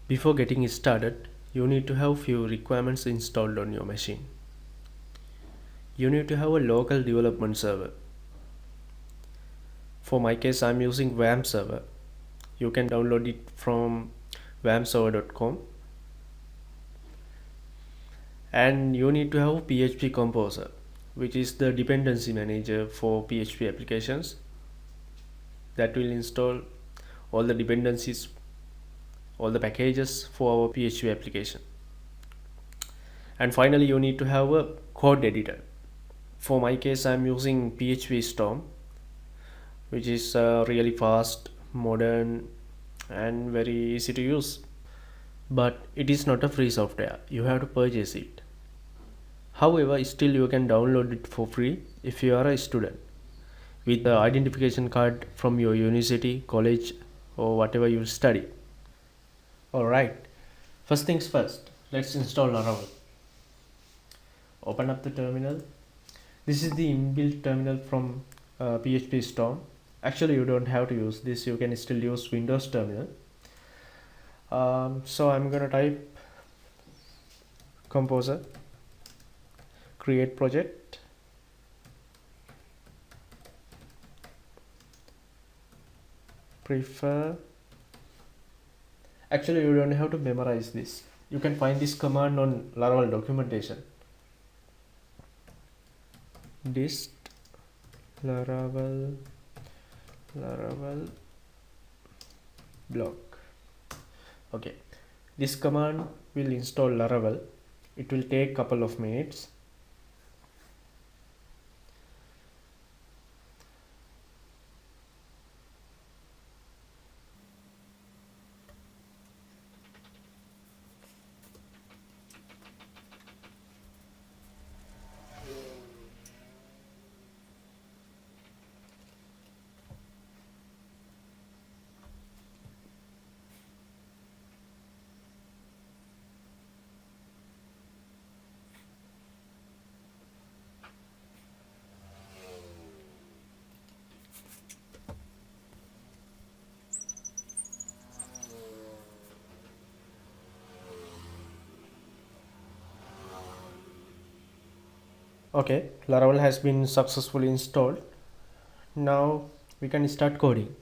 Before getting started, you need to have few requirements installed on your machine. You need to have a local development server. For my case, I'm using WampServer. You can download it from WampServer.com. And you need to have PHP Composer, which is the dependency manager for PHP applications that will install all the dependencies, all the packages for our PHP application. And finally, you need to have a code editor. For my case, I'm using PHPStorm, which is really fast, modern, and very easy to use. But it is not a free software, you have to purchase it. However, still you can download it for free if you are a student with the identification card from your university, college, or whatever you study. Alright, first things first, let's install Laravel. Open up the terminal. This is the inbuilt terminal from PHPStorm. Actually, you don't have to use this, you can still use Windows terminal. So I'm gonna type Composer, create project, prefer. Actually, you don't have to memorize this. You can find this command on Laravel documentation. Dist Laravel block. Okay, this command will install Laravel. It will take a couple of minutes. Okay, Laravel has been successfully installed. Now we can start coding.